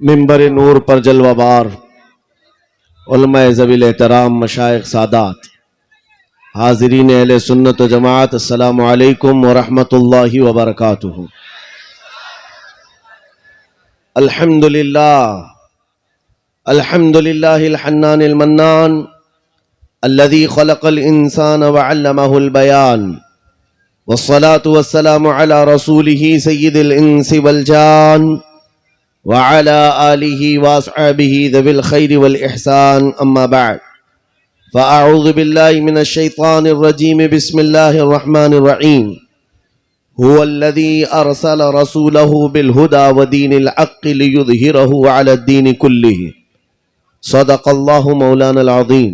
منبر نور پر جلوہ بار علماء ذویل احترام مشائخ سادات حاضرین اہل سنت و جماعت، السلام علیکم ورحمۃ اللہ وبرکاتہ۔ الحمد للہ الحنان المنان الذي خلق الانسان وعلمه البیان، والصلاة والسلام على رسوله سید الانس والجان وعلى آلہ واصحابہ ذوی الخیر والإحسان، اما بعد فأعوذ باللہ من الشیطان الرجیم، بسم اللہ الرحمن الرحیم۔ هو الذی ارسل رسولہ بالہدی ودین الحق لیظہرہ علی الدین کلہ، صدق اللہ مولانا العظیم۔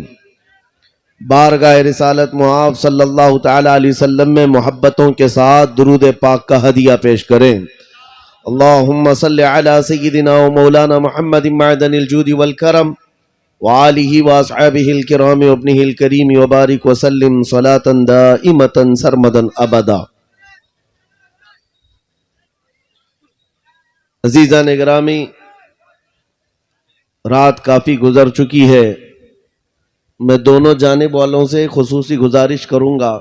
بارگاہ رسالت معاب صلی اللہ تعالی علیہ وسلم میں محبتوں کے ساتھ درود پاک کا ہدیہ پیش کریں۔ اللہم صلی علی سیدنا و مولانا محمد معدن الجود والکرم وآلہ واصحابہ الکرام وابنہ الکریم وبارک وسلم صلاة دائمتا سرمدا ابدا۔ عزیزان گرامی، رات کافی گزر چکی ہے۔ میں دونوں جانب والوں سے خصوصی گزارش کروں گا،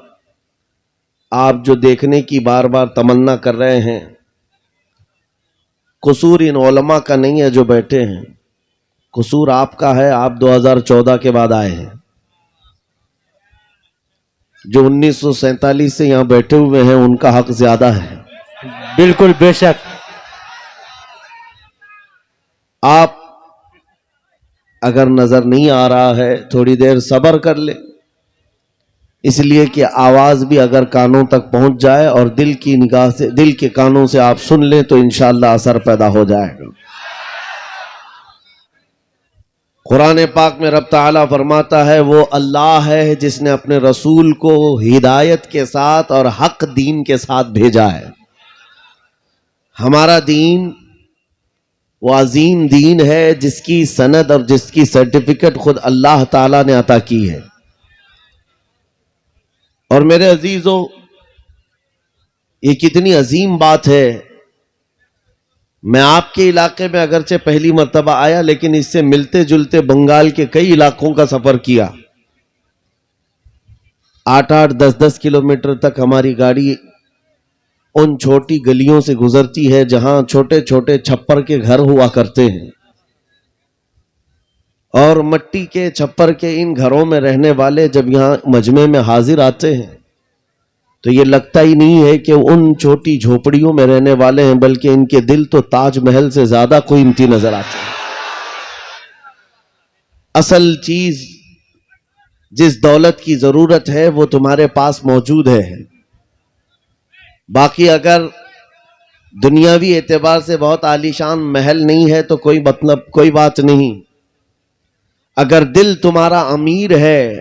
آپ جو دیکھنے کی بار بار تمنا کر رہے ہیں، قصور ان علماء کا نہیں ہے جو بیٹھے ہیں، قصور آپ کا ہے۔ آپ 2014 کے بعد آئے ہیں، جو 1947 سے یہاں بیٹھے ہوئے ہیں ان کا حق زیادہ ہے۔ بالکل، بے شک۔ آپ اگر نظر نہیں آ رہا ہے تھوڑی دیر صبر کر لیں، اس لیے کہ آواز بھی اگر کانوں تک پہنچ جائے اور دل کی نگاہ سے، دل کے کانوں سے آپ سن لیں تو انشاءاللہ اثر پیدا ہو جائے گا۔ قرآن پاک میں رب تعالیٰ فرماتا ہے، وہ اللہ ہے جس نے اپنے رسول کو ہدایت کے ساتھ اور حق دین کے ساتھ بھیجا ہے۔ ہمارا دین وہ عظیم دین ہے جس کی سند اور جس کی سرٹیفکیٹ خود اللہ تعالیٰ نے عطا کی ہے۔ اور میرے عزیزو، یہ کتنی عظیم بات ہے۔ میں آپ کے علاقے میں اگرچہ پہلی مرتبہ آیا، لیکن اس سے ملتے جلتے بنگال کے کئی علاقوں کا سفر کیا۔ 8-8 10-10 کلومیٹر تک ہماری گاڑی ان چھوٹی گلیوں سے گزرتی ہے جہاں چھوٹے چھوٹے چھپر کے گھر ہوا کرتے ہیں، اور مٹی کے چھپر کے ان گھروں میں رہنے والے جب یہاں مجمع میں حاضر آتے ہیں تو یہ لگتا ہی نہیں ہے کہ ان چھوٹی جھوپڑیوں میں رہنے والے ہیں، بلکہ ان کے دل تو تاج محل سے زیادہ قیمتی نظر آتے ہیں۔ اصل چیز جس دولت کی ضرورت ہے وہ تمہارے پاس موجود ہے۔ باقی اگر دنیاوی اعتبار سے بہت عالیشان محل نہیں ہے تو کوئی بات نہیں۔ اگر دل تمہارا امیر ہے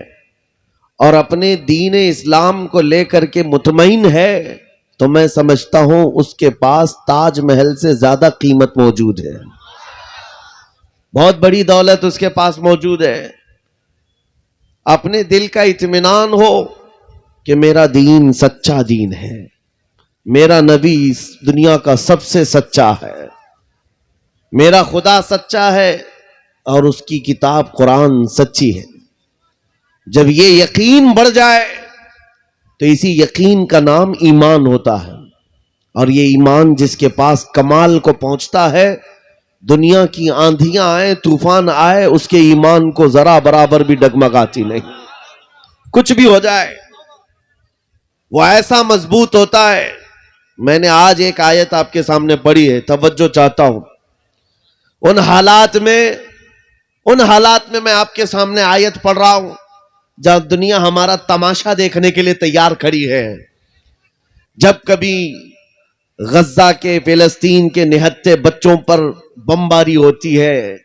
اور اپنے دین اسلام کو لے کر کے مطمئن ہے تو میں سمجھتا ہوں اس کے پاس تاج محل سے زیادہ قیمت موجود ہے، بہت بڑی دولت اس کے پاس موجود ہے۔ اپنے دل کا اطمینان ہو کہ میرا دین سچا دین ہے، میرا نبی اس دنیا کا سب سے سچا ہے، میرا خدا سچا ہے اور اس کی کتاب قرآن سچی ہے۔ جب یہ یقین بڑھ جائے تو اسی یقین کا نام ایمان ہوتا ہے، اور یہ ایمان جس کے پاس کمال کو پہنچتا ہے، دنیا کی آندھیاں آئیں، طوفان آئے، اس کے ایمان کو ذرا برابر بھی ڈگمگاتی نہیں۔ کچھ بھی ہو جائے وہ ایسا مضبوط ہوتا ہے۔ میں نے آج ایک آیت آپ کے سامنے پڑھی ہے، توجہ چاہتا ہوں۔ ان حالات میں میں آپ کے سامنے آیت پڑھ رہا ہوں جب دنیا ہمارا تماشا دیکھنے کے لیے تیار کھڑی ہے۔ جب کبھی غزہ کے، فلسطین کے نہتے بچوں پر بمباری ہوتی ہے،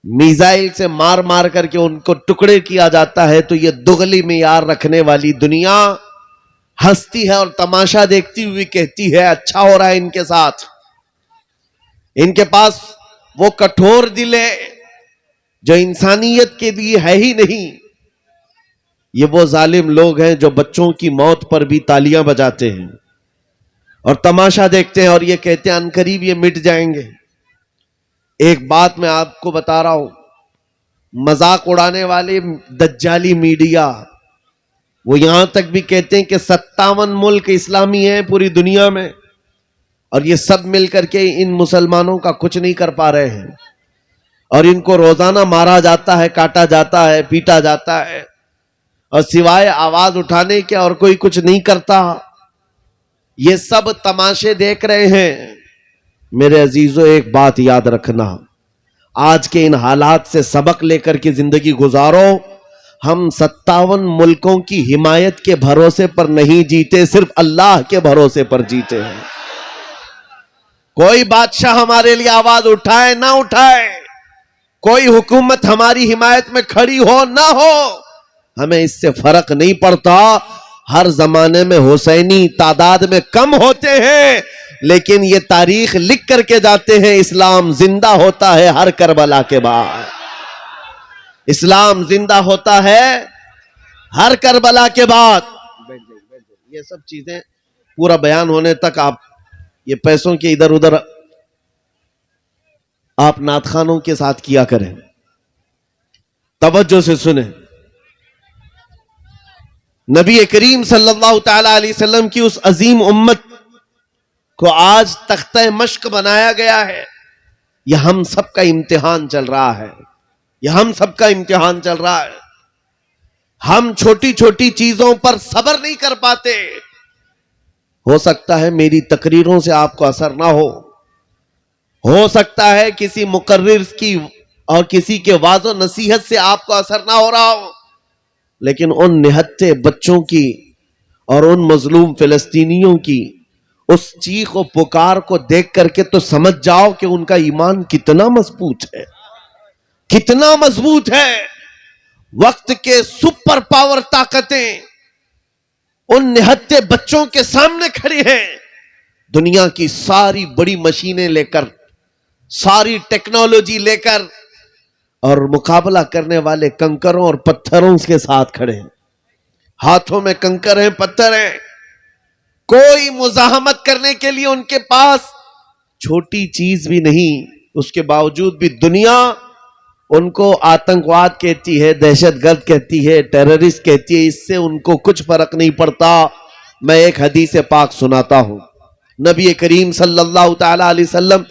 میزائل سے مار مار کر کے ان کو ٹکڑے کیا جاتا ہے، تو یہ دغلی معیار رکھنے والی دنیا ہنستی ہے اور تماشا دیکھتی ہوئی کہتی ہے اچھا ہو رہا ہے ان کے ساتھ۔ ان کے پاس وہ کٹھور دل ہے جو انسانیت کے لیے ہے ہی نہیں۔ یہ وہ ظالم لوگ ہیں جو بچوں کی موت پر بھی تالیاں بجاتے ہیں اور تماشا دیکھتے ہیں اور یہ کہتے ہیں عنقریب یہ مٹ جائیں گے۔ ایک بات میں آپ کو بتا رہا ہوں، مذاق اڑانے والے دجالی میڈیا وہ یہاں تک بھی کہتے ہیں کہ 57 ملک اسلامی ہیں پوری دنیا میں، اور یہ سب مل کر کے ان مسلمانوں کا کچھ نہیں کر پا رہے ہیں، اور ان کو روزانہ مارا جاتا ہے، کاٹا جاتا ہے، پیٹا جاتا ہے، اور سوائے آواز اٹھانے کے اور کوئی کچھ نہیں کرتا۔ یہ سب تماشے دیکھ رہے ہیں۔ میرے عزیزو، ایک بات یاد رکھنا، آج کے ان حالات سے سبق لے کر کے زندگی گزارو۔ ہم 57 ملکوں کی حمایت کے بھروسے پر نہیں جیتے، صرف اللہ کے بھروسے پر جیتے ہیں۔ کوئی بادشاہ ہمارے لیے آواز اٹھائے نہ اٹھائے، کوئی حکومت ہماری حمایت میں کھڑی ہو نہ ہو، ہمیں اس سے فرق نہیں پڑتا۔ ہر زمانے میں حسینی تعداد میں کم ہوتے ہیں، لیکن یہ تاریخ لکھ کر کے جاتے ہیں، اسلام زندہ ہوتا ہے ہر کربلا کے بعد۔ اسلام زندہ ہوتا ہے ہر کربلا کے بعد۔ یہ سب چیزیں پورا بیان ہونے تک آپ یہ پیسوں کے ادھر ادھر آپ نعت خوانوں کے ساتھ کیا کریں، توجہ سے سنیں۔ نبی کریم صلی اللہ تعالی علیہ وسلم کی اس عظیم امت کو آج تختہ مشق بنایا گیا ہے۔ یہ ہم سب کا امتحان چل رہا ہے، یہ ہم سب کا امتحان چل رہا ہے۔ ہم چھوٹی چھوٹی چیزوں پر صبر نہیں کر پاتے۔ ہو سکتا ہے میری تقریروں سے آپ کو اثر نہ ہو سکتا ہے کسی مقرر کی اور کسی کے واعظ و نصیحت سے آپ کو اثر نہ ہو رہا ہو، لیکن ان نہتے بچوں کی اور ان مظلوم فلسطینیوں کی اس چیخ و پکار کو دیکھ کر کے تو سمجھ جاؤ کہ ان کا ایمان کتنا مضبوط ہے، کتنا مضبوط ہے۔ وقت کے سپر پاور طاقتیں ان نہتے بچوں کے سامنے کھڑی ہیں۔ دنیا کی ساری بڑی مشینیں لے کر، ساری ٹیکنالوجی لے کر، اور مقابلہ کرنے والے کنکروں اور پتھروں کے ساتھ کھڑے ہیں۔ ہاتھوں میں کنکر ہیں، پتھر ہیں، کوئی مزاحمت کرنے کے لیے ان کے پاس چھوٹی چیز بھی نہیں۔ اس کے باوجود بھی دنیا ان کو آتنکواد کہتی ہے، دہشت گرد کہتی ہے، ٹیررسٹ کہتی ہے، اس سے ان کو کچھ فرق نہیں پڑتا۔ میں ایک حدیث پاک سناتا ہوں۔ نبی کریم صلی اللہ تعالی علیہ وسلم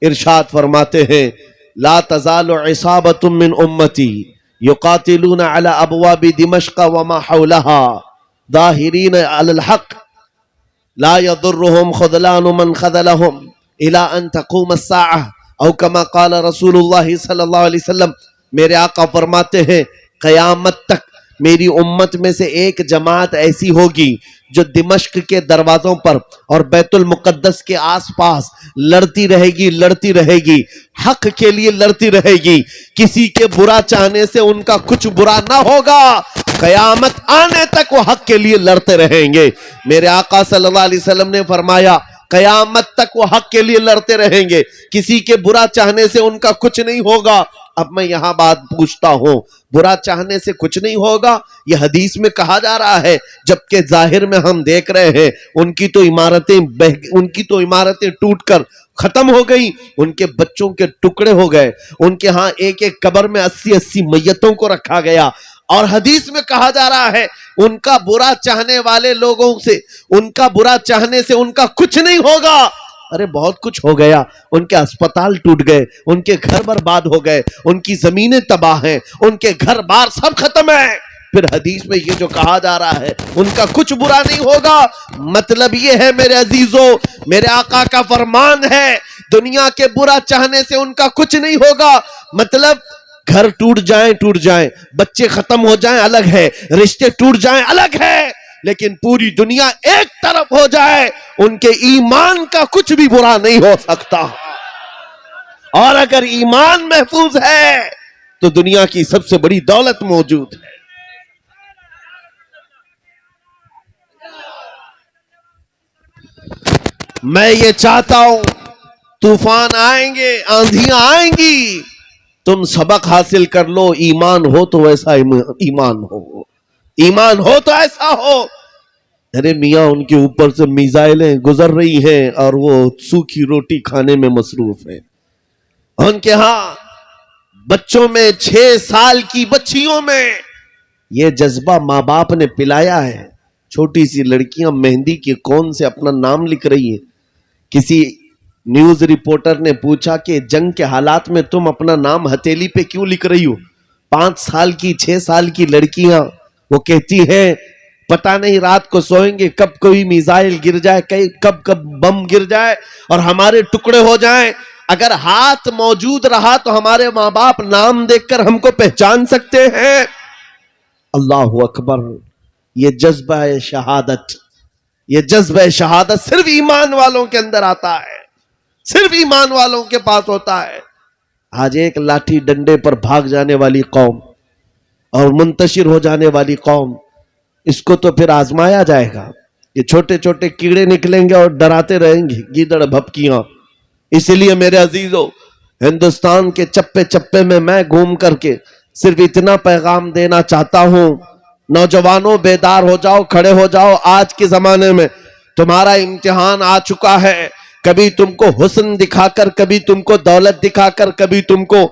ارشاد فرماتے ہیں، لا تزال عصابۃ من امتی یقاتلون علی ابواب دمشق وما حولها ظاہرین علی الحق لا يضرهم خذلان من خذلهم الى ان تقوم الساعہ، او کما قال رسول اللہ صلی اللہ علیہ وسلم۔ میرے آقا فرماتے ہیں قیامت تک میری امت میں سے ایک جماعت ایسی ہوگی جو دمشق کے دروازوں پر اور بیت المقدس کے آس پاس لڑتی رہے گی، لڑتی رہے گی، حق کے لیے لڑتی رہے گی۔ کسی کے برا چاہنے سے ان کا کچھ برا نہ ہوگا، قیامت آنے تک وہ حق کے لیے لڑتے رہیں گے۔ میرے آقا صلی اللہ علیہ وسلم نے فرمایا قیامت تک وہ حق کے لیے لڑتے رہیں گے، کسی کے برا چاہنے سے ان کا کچھ نہیں ہوگا۔ اب میں یہاں بات پوچھتا ہوں، برا چاہنے سے کچھ نہیں ہوگا یہ حدیث میں کہا جا رہا ہے، جبکہ ظاہر میں ہم دیکھ رہے ہیں ان کی تو عمارتیں ٹوٹ کر ختم ہو گئی، ان کے بچوں کے ٹکڑے ہو گئے، ان کے ہاں ایک ایک قبر میں 80 میتوں کو رکھا گیا، اور حدیث میں کہا جا رہا ہے ان کا برا چاہنے والے لوگوں سے، ان کا برا چاہنے سے ان کا کچھ نہیں ہوگا۔ ارے بہت کچھ ہو گیا، ان کے اسپتال ٹوٹ گئے، ان کے گھر برباد ہو گئے، ان کی زمینیں تباہ ہیں، ان کے گھر بار سب ختم ہیں، پھر حدیث میں یہ جو کہا جا رہا ہے ان کا کچھ برا نہیں ہوگا۔ مطلب یہ ہے میرے عزیزو، میرے آقا کا فرمان ہے دنیا کے برا چاہنے سے ان کا کچھ نہیں ہوگا۔ مطلب گھر ٹوٹ جائیں، بچے ختم ہو جائیں الگ ہے، رشتے ٹوٹ جائیں الگ ہے، لیکن پوری دنیا ایک طرف ہو جائے ان کے ایمان کا کچھ بھی برا نہیں ہو سکتا۔ اور اگر ایمان محفوظ ہے تو دنیا کی سب سے بڑی دولت موجود ہے۔ میں یہ چاہتا ہوں طوفان آئیں گے، آندھیاں آئیں گی، تم سبق حاصل کر لو، ایمان ہو تو ایسا ایمان ہو، ایمان ہو تو ایسا ہو۔ ارے میاں ان کے اوپر سے میزائلیں گزر رہی ہیں اور وہ سوکھی روٹی کھانے میں مصروف ہیں۔ ان کے ہاں بچوں میں 6 سال کی بچیوں میں یہ جذبہ ماں باپ نے پلایا ہے. چھوٹی سی لڑکیاں مہندی کے کون سے اپنا نام لکھ رہی ہیں. کسی نیوز رپورٹر نے پوچھا کہ جنگ کے حالات میں تم اپنا نام ہتھیلی پہ کیوں لکھ رہی ہو؟ 5 سال کی 6 سال کی لڑکیاں وہ کہتی ہیں پتہ نہیں رات کو سوئیں گے کب کوئی میزائل گر جائے، کب بم گر جائے اور ہمارے ٹکڑے ہو جائیں. اگر ہاتھ موجود رہا تو ہمارے ماں باپ نام دیکھ کر ہم کو پہچان سکتے ہیں. اللہ اکبر. یہ جذبہ شہادت، یہ جذبہ شہادت صرف ایمان والوں کے اندر آتا ہے، صرف ایمان والوں کے پاس ہوتا ہے. آج ایک لاٹھی ڈنڈے پر بھاگ جانے والی قوم اور منتشر ہو جانے والی قوم، اس کو تو پھر آزمایا جائے گا. یہ چھوٹے چھوٹے کیڑے نکلیں گے اور ڈراتے رہیں گے گیدڑ بھپکیاں. اسی لیے میرے عزیزو، ہندوستان کے چپے چپے میں گھوم کر کے صرف اتنا پیغام دینا چاہتا ہوں، نوجوانوں بیدار ہو جاؤ، کھڑے ہو جاؤ. آج کے زمانے میں تمہارا امتحان آ چکا ہے. کبھی تم کو حسن دکھا کر، کبھی تم کو دولت دکھا کر، کبھی تم کو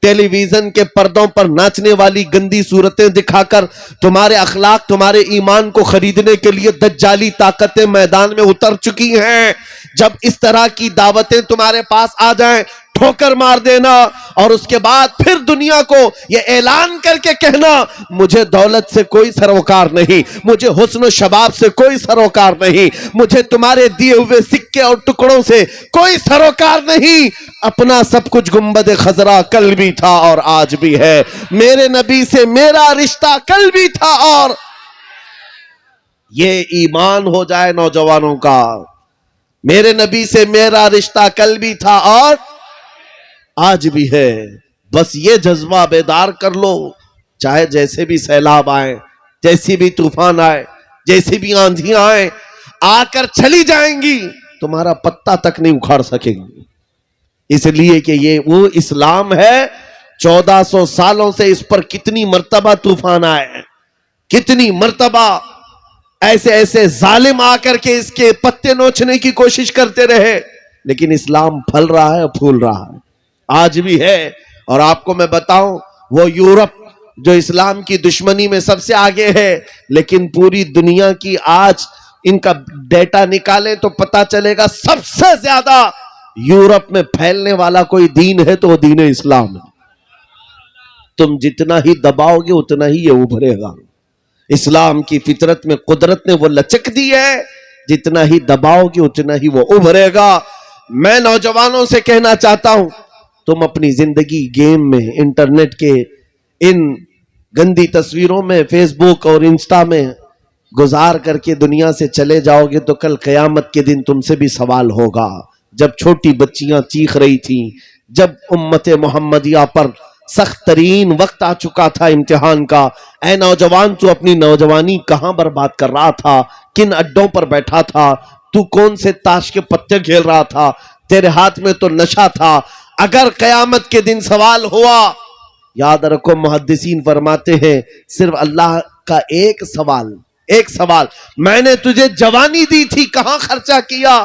ٹیلی ویژن کے پردوں پر ناچنے والی گندی صورتیں دکھا کر تمہارے اخلاق، تمہارے ایمان کو خریدنے کے لیے دجالی طاقتیں میدان میں اتر چکی ہیں. جب اس طرح کی دعوتیں تمہارے پاس آ جائیں، ٹھوکر مار دینا اور اس کے بعد پھر دنیا کو یہ اعلان کر کے کہنا مجھے دولت سے کوئی سروکار نہیں، مجھے حسن و شباب سے کوئی سروکار نہیں، مجھے تمہارے دیے ہوئے سکے اور ٹکڑوں سے کوئی سروکار نہیں. اپنا سب کچھ گنبد خضرا کل بھی تھا اور آج بھی ہے. میرے نبی سے میرا رشتہ کل بھی تھا اور یہ ایمان ہو جائے نوجوانوں کا. میرے نبی سے میرا رشتہ کل بھی تھا اور آج بھی ہے. بس یہ جذبہ بیدار کر لو. چاہے جیسے بھی سیلاب آئے، جیسی بھی طوفان آئے، جیسی بھی آندھیاں آئے، آ کر چلی جائیں گی، تمہارا پتا تک نہیں اکھاڑ سکیں گی. اس لیے کہ یہ وہ اسلام ہے. 1400 سالوں سے اس پر کتنی مرتبہ طوفان آئے، کتنی مرتبہ ایسے ایسے ظالم آ کر کے اس کے پتے نوچنے کی کوشش کرتے رہے، لیکن اسلام پھل رہا ہے، پھول رہا ہے، آج بھی ہے. اور آپ کو میں بتاؤں، وہ یورپ جو اسلام کی دشمنی میں سب سے آگے ہے، لیکن پوری دنیا کی آج ان کا ڈیٹا نکالیں تو پتا چلے گا سب سے زیادہ یورپ میں پھیلنے والا کوئی دین ہے تو وہ دین اسلام ہے. تم جتنا ہی دباؤ گے اتنا ہی یہ ابھرے گا. اسلام کی فطرت میں قدرت نے وہ لچک دی ہے، جتنا ہی دباؤ گے اتنا ہی وہ ابھرے گا. میں نوجوانوں سے کہنا چاہتا ہوں، تم اپنی زندگی گیم میں، انٹرنیٹ کے ان گندی تصویروں میں، فیس بک اور انسٹا میں گزار کر کے دنیا سے چلے جاؤ گے تو کل قیامت کے دن تم سے بھی سوال ہوگا. جب چھوٹی بچیاں چیخ رہی تھیں، جب امت محمدیہ پر سخت ترین وقت آ چکا تھا امتحان کا، اے نوجوان تو اپنی نوجوانی کہاں برباد کر رہا تھا؟ کن اڈوں پر بیٹھا تھا؟ تو کون سے تاش کے پتے کھیل رہا تھا؟ تیرے ہاتھ میں تو نشہ تھا. اگر قیامت کے دن سوال ہوا، یاد رکھو محدثین فرماتے ہیں صرف اللہ کا ایک سوال، میں نے تجھے جوانی دی تھی کہاں خرچہ کیا؟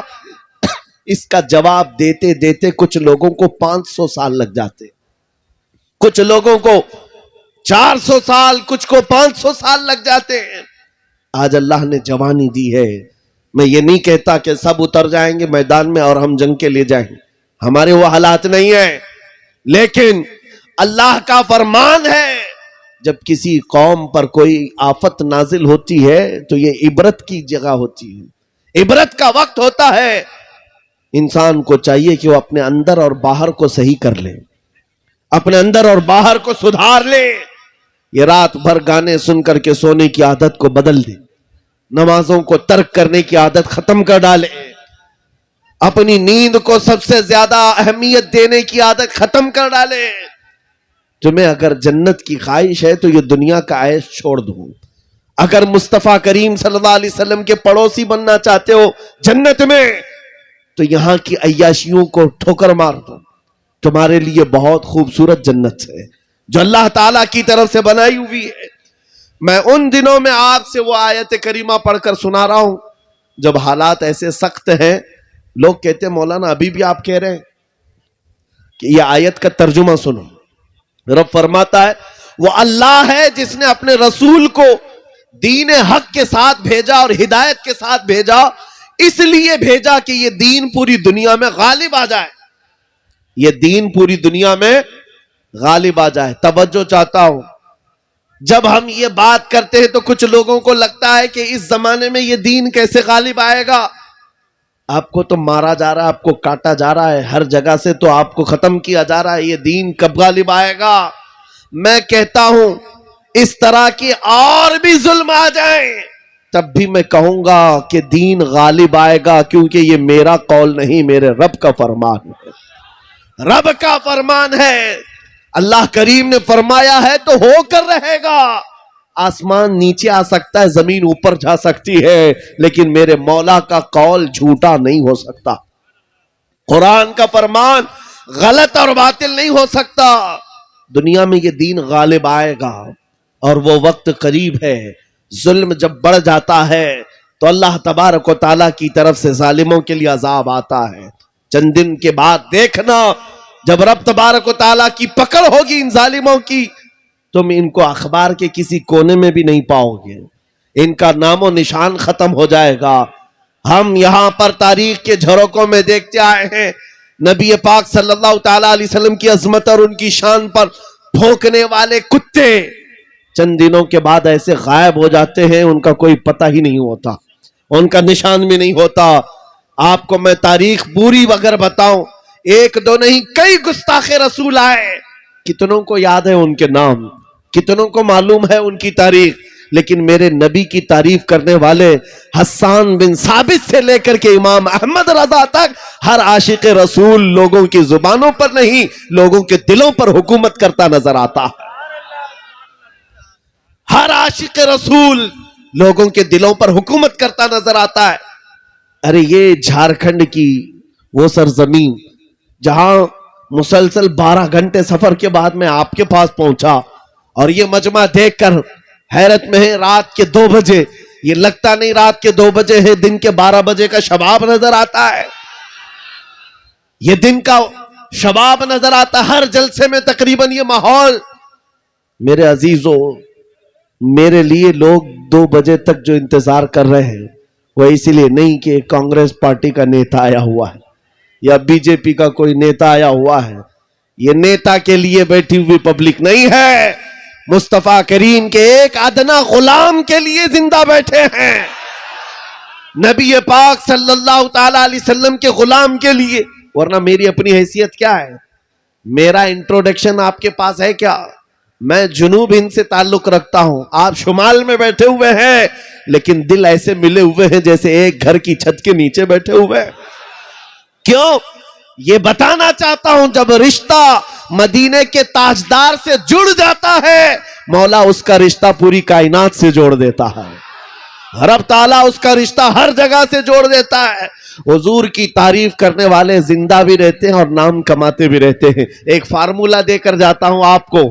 اس کا جواب دیتے دیتے کچھ لوگوں کو 500 سال لگ جاتے، کچھ لوگوں کو 400 سال، کچھ کو 500 سال لگ جاتے ہیں. آج اللہ نے جوانی دی ہے. میں یہ نہیں کہتا کہ سب اتر جائیں گے میدان میں اور ہم جنگ کے لیے جائیں گے، ہمارے وہ حالات نہیں ہیں، لیکن اللہ کا فرمان ہے جب کسی قوم پر کوئی آفت نازل ہوتی ہے تو یہ عبرت کی جگہ ہوتی ہے، عبرت کا وقت ہوتا ہے. انسان کو چاہیے کہ وہ اپنے اندر اور باہر کو صحیح کر لے، اپنے اندر اور باہر کو سدھار لے. یہ رات بھر گانے سن کر کے سونے کی عادت کو بدل دے، نمازوں کو ترک کرنے کی عادت ختم کر ڈالے، اپنی نیند کو سب سے زیادہ اہمیت دینے کی عادت ختم کر ڈالے. تمہیں اگر جنت کی خواہش ہے تو یہ دنیا کا عیش چھوڑ دو. اگر مصطفیٰ کریم صلی اللہ علیہ وسلم کے پڑوسی بننا چاہتے ہو جنت میں تو یہاں کی عیاشیوں کو ٹھوکر مار دو. تمہارے لیے بہت خوبصورت جنت ہے جو اللہ تعالیٰ کی طرف سے بنائی ہوئی ہے. میں ان دنوں میں آپ سے وہ آیت کریمہ پڑھ کر سنا رہا ہوں جب حالات ایسے سخت ہیں، لوگ کہتے ہیں مولانا ابھی بھی آپ کہہ رہے ہیں یہ آیت کا ترجمہ سنو. رب فرماتا ہے وہ اللہ ہے جس نے اپنے رسول کو دین حق کے ساتھ بھیجا اور ہدایت کے ساتھ بھیجا. اس لیے بھیجا کہ یہ دین پوری دنیا میں غالب آ جائے. یہ دین پوری دنیا میں غالب آ جائے. توجہ چاہتا ہوں, جب ہم یہ بات کرتے ہیں تو کچھ لوگوں کو لگتا ہے کہ اس زمانے میں یہ دین کیسے غالب آئے گا. آپ کو تو مارا جا رہا ہے, آپ کو کاٹا جا رہا ہے, ہر جگہ سے تو آپ کو ختم کیا جا رہا ہے. یہ دین کب غالب آئے گا؟ میں کہتا ہوں اس طرح کی اور بھی ظلم آ جائیں تب بھی میں کہوں گا کہ دین غالب آئے گا, کیونکہ یہ میرا قول نہیں, میرے رب کا فرمان ہے. رب کا فرمان ہے. اللہ کریم نے فرمایا ہے تو ہو کر رہے گا. آسمان نیچے آ سکتا ہے, زمین اوپر جا سکتی ہے, لیکن میرے مولا کا قول جھوٹا نہیں ہو سکتا. قرآن کا فرمان غلط اور باطل نہیں ہو سکتا. دنیا میں یہ دین غالب آئے گا اور وہ وقت قریب ہے. ظلم جب بڑھ جاتا ہے تو اللہ تبارک و تعالیٰ کی طرف سے ظالموں کے لیے عذاب آتا ہے. چند دن کے بعد دیکھنا, جب رب تبارک و تعالیٰ کی پکڑ ہوگی ان ظالموں کی, تم ان کو اخبار کے کسی کونے میں بھی نہیں پاؤ گے. ان کا نام و نشان ختم ہو جائے گا. ہم یہاں پر تاریخ کے جھروکوں میں دیکھتے آئے ہیں, نبی پاک صلی اللہ تعالی علیہ وسلم کی عظمت اور ان کی شان پر بھونکنے والے کتے چند دنوں کے بعد ایسے غائب ہو جاتے ہیں, ان کا کوئی پتہ ہی نہیں ہوتا, ان کا نشان بھی نہیں ہوتا. آپ کو میں تاریخ پوری اگر بتاؤں, ایک دو نہیں کئی گستاخ رسول آئے, کتنوں کو یاد ہے ان کے نام, کتنوں کو معلوم ہے ان کی تاریخ, لیکن میرے نبی کی تعریف کرنے والے حسان بن ثابت سے لے کر کے امام احمد رضا تک ہر عاشق رسول لوگوں کی زبانوں پر نہیں, لوگوں کے دلوں پر حکومت کرتا نظر آتا ہے. ہر عاشق رسول لوگوں کے دلوں پر حکومت کرتا نظر آتا ہے. ارے یہ جھارکھنڈ کی وہ سرزمین جہاں مسلسل 12 گھنٹے سفر کے بعد میں آپ کے پاس پہنچا, اور یہ مجمع دیکھ کر حیرت میں ہے. رات کے 2 بجے, یہ لگتا نہیں رات کے 2 بجے ہے, دن کے 12 بجے کا شباب نظر آتا ہے. یہ دن کا شباب نظر آتا ہے ہر جلسے میں تقریباً یہ ماحول. میرے عزیزوں, میرے لیے لوگ 2 بجے تک جو انتظار کر رہے ہیں وہ اسی لیے نہیں کہ کانگریس پارٹی کا نیتا آیا ہوا ہے یا بی جے پی کا کوئی نیتا آیا ہوا ہے. یہ نیتا کے لیے بیٹھی ہوئی پبلک نہیں ہے, مصطفیٰ کریم کے ایک ادنا غلام کے لیے زندہ بیٹھے ہیں, نبی پاک صلی اللہ تعالی علیہ وسلم کے غلام کے لیے. ورنہ میری اپنی حیثیت کیا ہے؟ میرا انٹروڈکشن آپ کے پاس ہے کیا؟ میں جنوب ہند سے تعلق رکھتا ہوں, آپ شمال میں بیٹھے ہوئے ہیں, لیکن دل ایسے ملے ہوئے ہیں جیسے ایک گھر کی چھت کے نیچے بیٹھے ہوئے ہیں. کیوں؟ یہ بتانا چاہتا ہوں, جب رشتہ مدینے کے تاجدار سے جڑ جاتا ہے, مولا اس کا رشتہ پوری کائنات سے جوڑ دیتا ہے. رب تعالیٰ اس کا رشتہ ہر جگہ سے جوڑ دیتا ہے. حضور کی تعریف کرنے والے زندہ بھی رہتے ہیں اور نام کماتے بھی رہتے ہیں. ایک فارمولا دے کر جاتا ہوں آپ کو,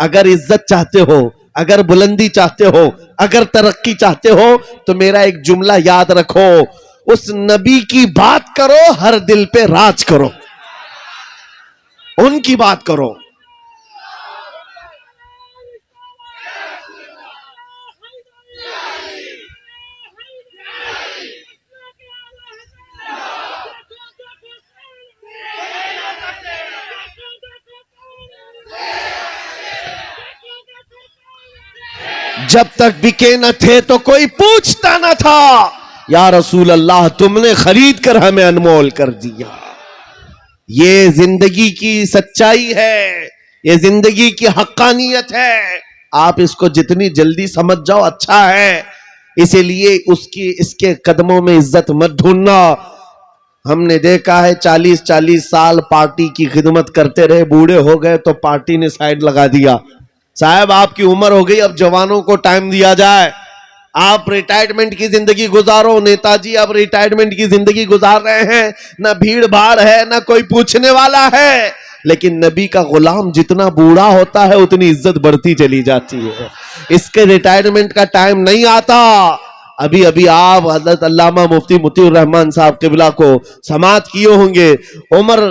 اگر عزت چاہتے ہو, اگر بلندی چاہتے ہو, اگر ترقی چاہتے ہو, تو میرا ایک جملہ یاد رکھو, اس نبی کی بات کرو, ہر دل پہ راج کرو, ان کی بات کرو. جب تک بکے نہ تھے تو کوئی پوچھتا نہ تھا, یا رسول اللہ تم نے خرید کر ہمیں انمول کر دیا. یہ زندگی کی سچائی ہے, یہ زندگی کی حقانیت ہے. آپ اس کو جتنی جلدی سمجھ جاؤ اچھا ہے. اسی لیے اس کے قدموں میں عزت مت ڈھونڈنا. ہم نے دیکھا ہے 40 سال پارٹی کی خدمت کرتے رہے, بوڑھے ہو گئے تو پارٹی نے سائیڈ لگا دیا. صاحب آپ کی عمر ہو گئی, اب جوانوں کو ٹائم دیا جائے, آپ ریٹائرمنٹ کی زندگی گزارو. نیتا جی اب ریٹائرمنٹ کی زندگی گزار رہے ہیں, نہ بھیڑ بھاڑ ہے, نہ کوئی پوچھنے والا ہے, لیکن نبی کا غلام جتنا بوڑھا ہوتا ہے اتنی عزت بڑھتی چلی جاتی ہے. اس کے ریٹائرمنٹ کا ٹائم نہیں آتا. ابھی آپ حضرت علامہ مفتی مطیع الرحمان صاحب قبلہ کو سماعت کیے ہوں گے, عمر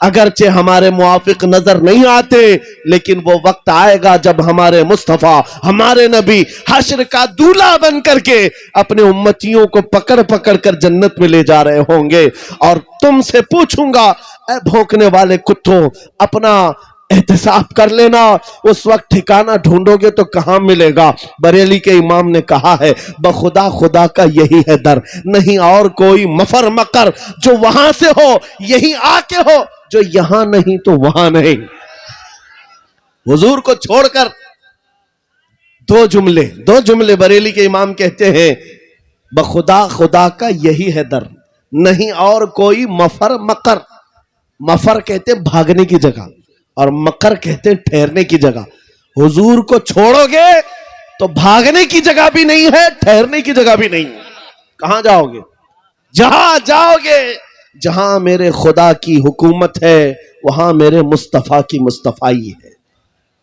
اگرچہ ہمارے موافق نظر نہیں آتے، لیکن وہ وقت آئے گا جب ہمارے مصطفیٰ، ہمارے نبی حشر کا دولہا بن کر کے اپنے امتیوں کو پکڑ پکڑ کر جنت میں لے جا رہے ہوں گے، اور تم سے پوچھوں گا اے بھونکنے والے کتوں، اپنا احتساب کر لینا، اس وقت ٹھکانہ ڈھونڈو گے تو کہاں ملے گا؟ بریلی کے امام نے کہا ہے بخدا خدا کا یہی ہے در، نہیں اور کوئی مفر مکر، جو وہاں سے ہو یہی آ کے ہو، جو یہاں نہیں تو وہاں نہیں۔ حضور کو چھوڑ کر دو جملے بریلی کے امام کہتے ہیں بخدا خدا کا یہی ہے در، نہیں اور کوئی مفر مکر۔ مفر کہتے بھاگنے کی جگہ اور مکر کہتے ٹھہرنے کی جگہ۔ حضور کو چھوڑو گے تو بھاگنے کی جگہ بھی نہیں ہے، ٹھہرنے کی جگہ بھی نہیں ہے۔ کہاں جاؤ گے؟ جہاں جاؤ گے جہاں میرے خدا کی حکومت ہے، وہاں میرے مصطفیٰ کی مصطفائی ہے،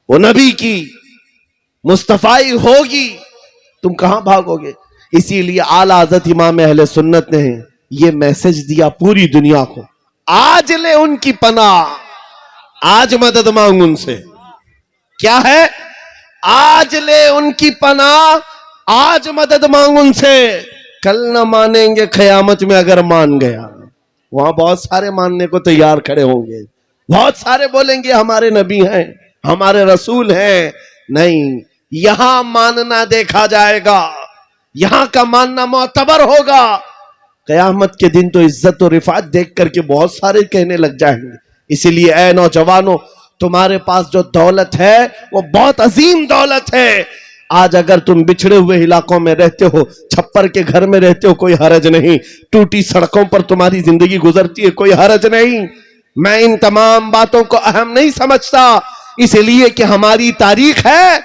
وہ نبی کی مصطفائی ہوگی، تم کہاں بھاگو گے؟ اسی لیے اعلیٰ حضرت امام اہل سنت نے یہ میسج دیا پوری دنیا کو، آج لے ان کی پناہ، آج مدد مانگ ان سے۔ کیا ہے؟ آج لے ان کی پناہ، آج مدد مانگ ان سے، کل نہ مانیں گے قیامت میں اگر مان گیا۔ وہاں بہت سارے ماننے کو تیار کھڑے ہوں گے، بہت سارے بولیں گے ہمارے نبی ہیں، ہمارے رسول ہیں۔ نہیں، یہاں ماننا دیکھا جائے گا، یہاں کا ماننا معتبر ہوگا۔ قیامت کے دن تو عزت و رفعت دیکھ کر کے بہت سارے کہنے لگ جائیں گے۔ اسی لیے اے نوجوانوں، تمہارے پاس جو دولت ہے وہ بہت عظیم دولت ہے۔ آج اگر تم بچھڑے ہوئے علاقوں میں رہتے ہو، چھپر کے گھر میں رہتے ہو، کوئی حرج نہیں، ٹوٹی سڑکوں پر تمہاری زندگی گزرتی ہے، کوئی حرج نہیں۔ میں ان تمام باتوں کو اہم نہیں سمجھتا، اس لیے کہ ہماری تاریخ ہے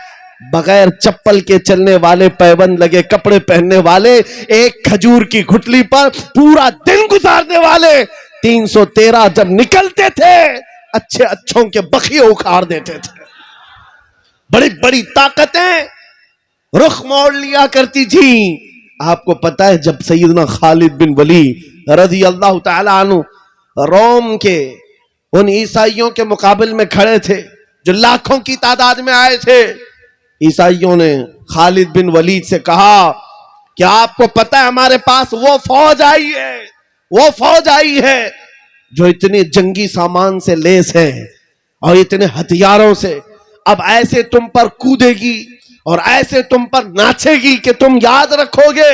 بغیر چپل کے چلنے والے، پیبند لگے کپڑے پہننے والے، ایک کھجور کی گھٹلی پر پورا دن گزارنے والے، 313 جب نکلتے تھے اچھے اچھوں کے بخیے اکھاڑ دیتے تھے۔ بڑی بڑی طاقتیں رخ موڑ لیا کرتی تھی۔ آپ کو پتا ہے جب سیدنا خالد بن ولید رضی اللہ تعالی عنہ روم کے ان عیسائیوں کے مقابل میں کھڑے تھے جو لاکھوں کی تعداد میں آئے تھے، عیسائیوں نے خالد بن ولید سے کہا کہ آپ کو پتا ہے ہمارے پاس وہ فوج آئی ہے جو اتنے جنگی سامان سے لیس ہے اور اتنے ہتھیاروں سے، اب ایسے تم پر کودے گی اور ایسے تم پر ناچے گی کہ تم یاد رکھو گے۔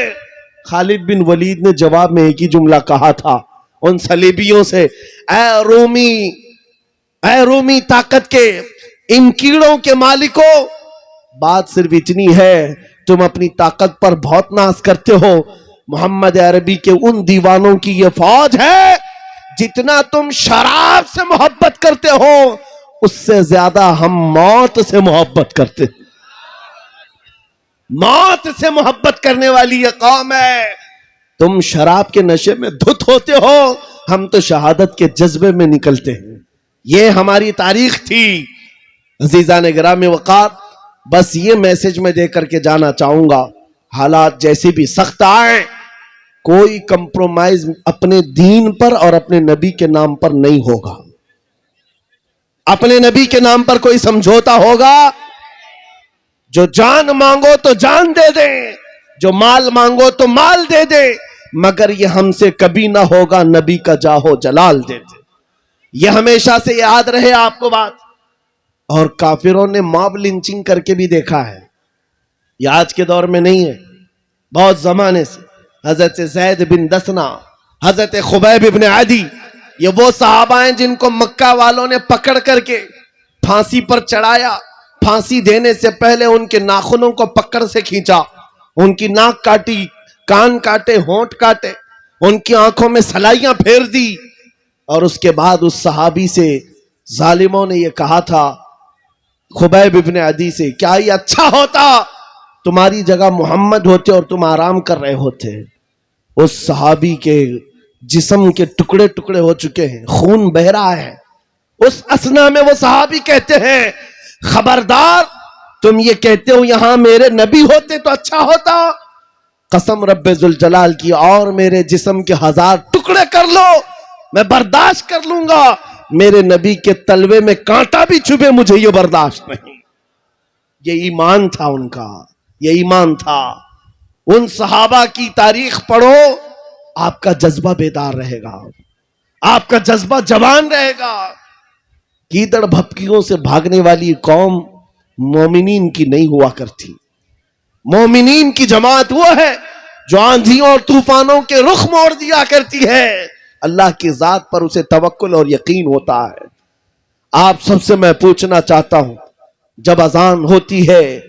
خالد بن ولید نے جواب میں ایک ہی جملہ کہا تھا ان صلیبیوں سے، اے رومی طاقت کے ان کیڑوں کے مالکوں، بات صرف اتنی ہے تم اپنی طاقت پر بہت ناز کرتے ہو، محمد عربی کے ان دیوانوں کی یہ فوج ہے، جتنا تم شراب سے محبت کرتے ہو اس سے زیادہ ہم موت سے محبت کرتے ہیں۔ موت سے محبت کرنے والی یہ قوم ہے۔ تم شراب کے نشے میں دھت ہوتے ہو، ہم تو شہادت کے جذبے میں نکلتے ہیں۔ یہ ہماری تاریخ تھی۔ عزیزان گرامی وقار، بس یہ میسج میں دے کر کے جانا چاہوں گا، حالات جیسی بھی سخت آئیں، کوئی کمپرومائز اپنے دین پر اور اپنے نبی کے نام پر نہیں ہوگا۔ اپنے نبی کے نام پر کوئی سمجھوتا ہوگا، جو جان مانگو تو جان دے دیں، جو مال مانگو تو مال دے دیں، مگر یہ ہم سے کبھی نہ ہوگا نبی کا جاہو جلال دے دیں۔ یہ ہمیشہ سے یاد رہے آپ کو بات۔ اور کافروں نے ماب لنچنگ کر کے بھی دیکھا ہے، یہ آج کے دور میں نہیں ہے، بہت زمانے سے۔ حضرت زید بن دسنا، حضرت خبیب بن عدی، یہ وہ صحابہ ہیں جن کو مکہ والوں نے پکڑ کر کے پھانسی پر چڑھایا۔ پھانسی دینے سے پہلے ان کے ناخنوں کو پکڑ سے کھینچا، ان کی ناک کاٹی، کان کاٹے، ہونٹ کاٹے، ان کی آنکھوں میں سلائیاں پھیر دی، اور اس کے بعد اس صحابی سے ظالموں نے یہ کہا تھا، خبیب ابن عدی سے، کیا یہ اچھا ہوتا تمہاری جگہ محمد ہوتے اور تم آرام کر رہے ہوتے۔ اس صحابی کے جسم کے ٹکڑے ٹکڑے ہو چکے ہیں، خون بہ رہا ہے۔ اس اسنا میں وہ صحابی کہتے ہیں، خبردار تم یہ کہتے ہو یہاں میرے نبی ہوتے تو اچھا ہوتا، قسم رب ذوالجلال کی، اور میرے جسم کے 1000 ٹکڑے کر لو میں برداشت کر لوں گا، میرے نبی کے تلوے میں کانٹا بھی چبھے مجھے یہ برداشت نہیں. یہ ایمان تھا ان کا, یہ ایمان تھا. ان صحابہ کی تاریخ پڑھو, آپ کا جذبہ بیدار رہے گا, آپ کا جذبہ جوان رہے گا. گیدڑ بھپکیوں سے بھاگنے والی قوم مومنین کی نہیں ہوا کرتی. مومنین کی جماعت وہ ہے جو آندھیوں اور طوفانوں کے رخ موڑ دیا کرتی ہے. اللہ کی ذات پر اسے توکل اور یقین ہوتا ہے. آپ سب سے میں پوچھنا چاہتا ہوں, جب اذان ہوتی ہے,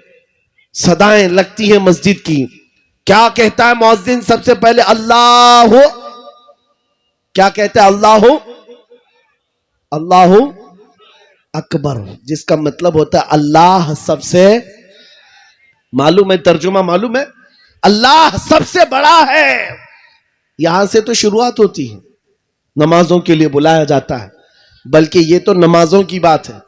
صدائیں لگتی ہیں مسجد کی, کیا کہتا ہے مؤذن سب سے پہلے؟ اللہ ہو. کیا کہتا ہے؟ اللہ ہو, اللہ اکبر, جس کا مطلب ہوتا ہے اللہ سب سے, معلوم ہے ترجمہ معلوم ہے, اللہ سب سے بڑا ہے. یہاں سے تو شروعات ہوتی ہے, نمازوں کے لیے بلایا جاتا ہے. بلکہ یہ تو نمازوں کی بات ہے.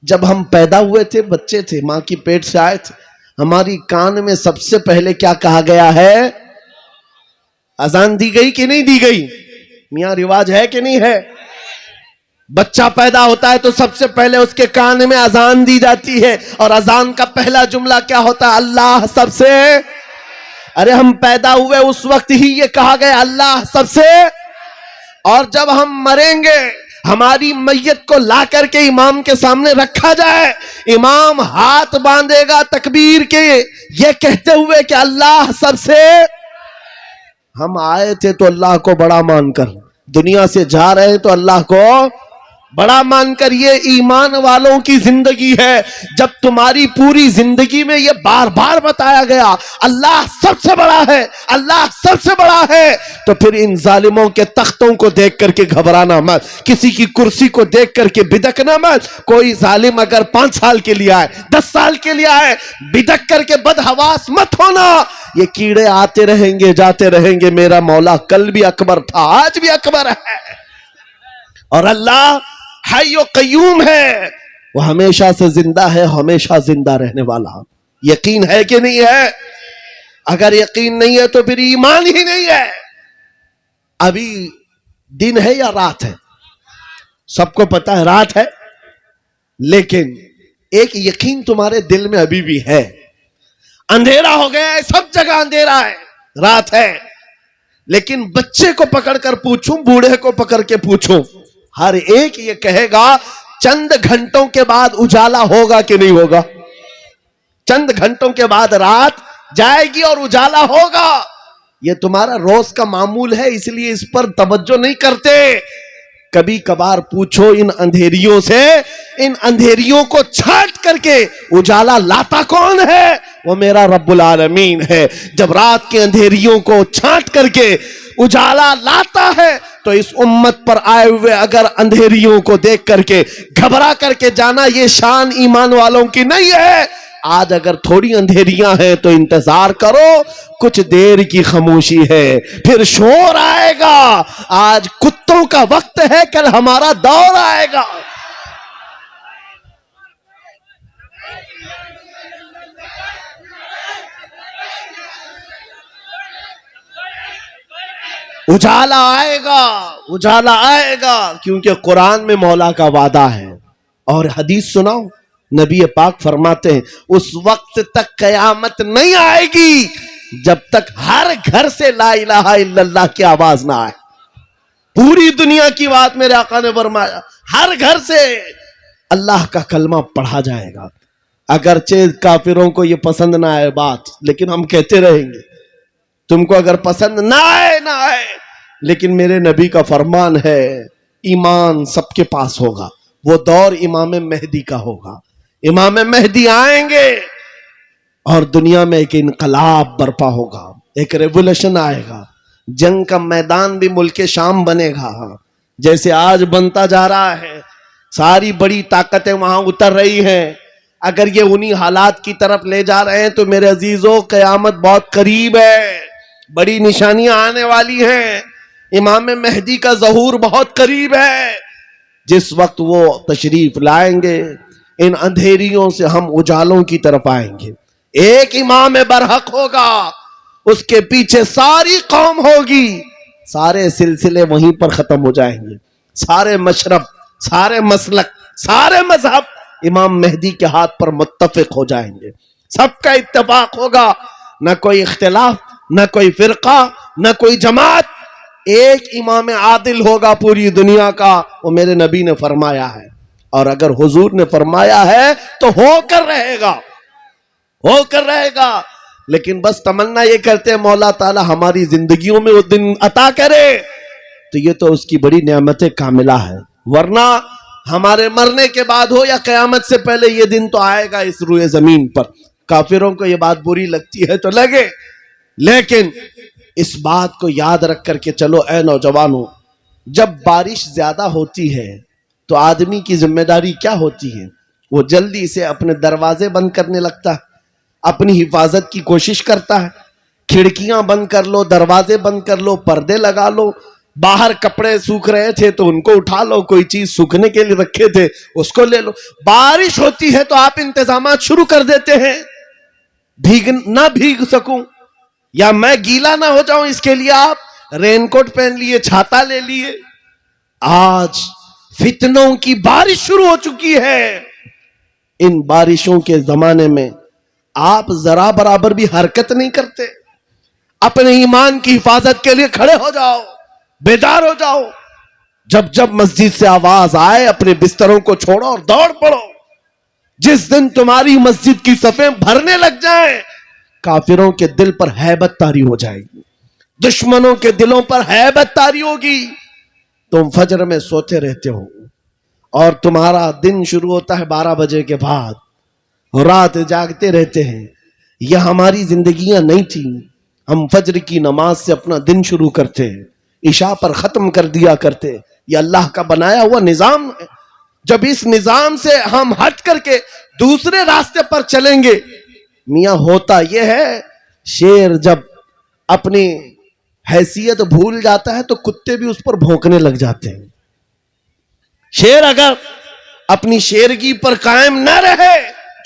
جب ہم پیدا ہوئے تھے, بچے تھے, ماں کی پیٹ سے آئے تھے, ہماری کان میں سب سے پہلے کیا کہا گیا ہے؟ اذان دی گئی کہ نہیں دی گئی؟ میاں رواج ہے کہ نہیں ہے؟ بچہ پیدا ہوتا ہے تو سب سے پہلے اس کے کان میں اذان دی جاتی ہے, اور اذان کا پہلا جملہ کیا ہوتا ہے؟ اللہ سب سے. ارے ہم پیدا ہوئے اس وقت ہی یہ کہا گیا اللہ سب سے. اور جب ہم مریں گے, ہماری میت کو لا کر کے امام کے سامنے رکھا جائے, امام ہاتھ باندھے گا تکبیر کے, یہ کہتے ہوئے کہ اللہ سب سے. ہم آئے تھے تو اللہ کو بڑا مان کر, دنیا سے جا رہے تو اللہ کو بڑا مان کر. یہ ایمان والوں کی زندگی ہے. جب تمہاری پوری زندگی میں یہ بار بار بتایا گیا اللہ سب سے بڑا ہے, اللہ سب سے بڑا ہے, تو پھر ان ظالموں کے تختوں کو دیکھ کر کے گھبرانا مت, کسی کی کرسی کو دیکھ کر کے بدکنا مت. کوئی ظالم اگر 5 سال کے لیے آئے, 10 سال کے لیے آئے, بدک کر کے بدحواس مت ہونا. یہ کیڑے آتے رہیں گے جاتے رہیں گے. میرا مولا کل بھی اکبر تھا, آج بھی اکبر ہے, اور اللہ حی و قیوم ہے, وہ ہمیشہ سے زندہ ہے, ہمیشہ زندہ رہنے والا. یقین ہے کہ نہیں ہے؟ اگر یقین نہیں ہے تو پھر ایمان ہی نہیں ہے. ابھی دن ہے یا رات ہے؟ سب کو پتا ہے رات ہے, لیکن ایک یقین تمہارے دل میں ابھی بھی ہے. اندھیرا ہو گیا ہے, سب جگہ اندھیرا ہے, رات ہے, لیکن بچے کو پکڑ کر پوچھوں, بوڑھے کو پکڑ کے پوچھوں, ہر ایک یہ کہے گا چند گھنٹوں کے بعد اجالا ہوگا کہ نہیں ہوگا. چند گھنٹوں کے بعد رات جائے گی اور اجالا ہوگا. یہ تمہارا روز کا معمول ہے, اس لیے اس پر توجہ نہیں کرتے. کبھی کبھار پوچھو ان اندھیریوں سے, ان اندھیریوں کو چھانٹ کر کے اجالا لاتا کون ہے؟ وہ میرا رب العالمین ہے. جب رات کے اندھیریوں کو چھانٹ کر کے اجالا لاتا ہے تو اس امت پر آئے ہوئے اگر اندھیریوں کو دیکھ کر کے گھبرا کر کے جانا, یہ شان ایمان والوں کی نہیں ہے. آج اگر تھوڑی اندھیریاں ہیں تو انتظار کرو, کچھ دیر کی خاموشی ہے, پھر شور آئے گا. آج کتوں کا وقت ہے, کل ہمارا دور آئے گا. اجالا آئے گا, اجالا آئے گا, کیونکہ قرآن میں مولا کا وعدہ ہے. اور حدیث سناؤ, نبی پاک فرماتے ہیں اس وقت تک قیامت نہیں آئے گی جب تک ہر گھر سے لا الہ الا اللہ کی آواز نہ آئے. پوری دنیا کی بات میرے آقا نے فرمایا, ہر گھر سے اللہ کا کلمہ پڑھا جائے گا. اگرچہ کافروں کو یہ پسند نہ آئے بات, لیکن ہم کہتے رہیں گے. تم کو اگر پسند نہ آئے نہ آئے, لیکن میرے نبی کا فرمان ہے ایمان سب کے پاس ہوگا. وہ دور امام مہدی کا ہوگا. امام مہدی آئیں گے اور دنیا میں ایک انقلاب برپا ہوگا, ایک ریولوشن آئے گا. جنگ کا میدان بھی ملک شام بنے گا, جیسے آج بنتا جا رہا ہے. ساری بڑی طاقتیں وہاں اتر رہی ہیں. اگر یہ انہی حالات کی طرف لے جا رہے ہیں تو میرے عزیزوں قیامت بہت قریب ہے, بڑی نشانیاں آنے والی ہیں. امام مہدی کا ظہور بہت قریب ہے. جس وقت وہ تشریف لائیں گے ان اندھیریوں سے ہم اجالوں کی طرف آئیں گے. ایک امام برحق ہوگا, اس کے پیچھے ساری قوم ہوگی. سارے سلسلے وہیں پر ختم ہو جائیں گے, سارے مشرب سارے مسلک سارے مذہب امام مہدی کے ہاتھ پر متفق ہو جائیں گے, سب کا اتفاق ہوگا, نہ کوئی اختلاف, نہ کوئی فرقہ, نہ کوئی جماعت. ایک امام عادل ہوگا پوری دنیا کا, وہ میرے نبی نے فرمایا ہے, اور اگر حضور نے فرمایا ہے تو ہو کر رہے گا, ہو کر رہے گا. لیکن بس تمنا یہ کرتے ہیں مولا تعالی ہماری زندگیوں میں وہ دن عطا کرے, تو یہ تو اس کی بڑی نعمت کاملہ ہے. ورنہ ہمارے مرنے کے بعد ہو یا قیامت سے پہلے یہ دن تو آئے گا اس روئے زمین پر. کافروں کو یہ بات بری لگتی ہے تو لگے, لیکن اس بات کو یاد رکھ کر کے چلو اے نوجوانوں, جب بارش زیادہ ہوتی ہے تو آدمی کی ذمہ داری کیا ہوتی ہے؟ وہ جلدی سے اپنے دروازے بند کرنے لگتا ہے, اپنی حفاظت کی کوشش کرتا ہے. کھڑکیاں بند کر لو, دروازے بند کر لو, پردے لگا لو. باہر کپڑے سوکھ رہے تھے تو ان کو اٹھا لو, کوئی چیز سوکھنے کے لیے رکھے تھے اس کو لے لو. بارش ہوتی ہے تو آپ انتظامات شروع کر دیتے ہیں, نہ بھیگ سکوں یا میں گیلا نہ ہو جاؤں, اس کے لیے آپ رین کوٹ پہن لیے, چھاتا لے لیے. آج فتنوں کی بارش شروع ہو چکی ہے. ان بارشوں کے زمانے میں آپ ذرا برابر بھی حرکت نہیں کرتے. اپنے ایمان کی حفاظت کے لیے کھڑے ہو جاؤ, بیدار ہو جاؤ. جب جب مسجد سے آواز آئے اپنے بستروں کو چھوڑو اور دوڑ پڑو. جس دن تمہاری مسجد کی صفیں بھرنے لگ جائیں, کافروں کے دل پر ہیبت طاری ہو جائے گی, دشمنوں کے دلوں پر ہیبت طاری ہوگی. تم فجر میں سوتے رہتے ہو اور تمہارا دن شروع ہوتا ہے 12 بجے کے بعد, رات جاگتے رہتے ہیں. یہ ہماری زندگیاں نہیں تھیں. ہم فجر کی نماز سے اپنا دن شروع کرتے, عشاء پر ختم کر دیا کرتے. یہ اللہ کا بنایا ہوا نظام ہے. جب اس نظام سے ہم ہٹ کر کے دوسرے راستے پر چلیں گے, میاں ہوتا یہ ہے, شیر جب اپنی حیثیت بھول جاتا ہے تو کتے بھی اس پر بھونکنے لگ جاتے ہیں. شیر اگر اپنی شیرگی پر قائم نہ رہے,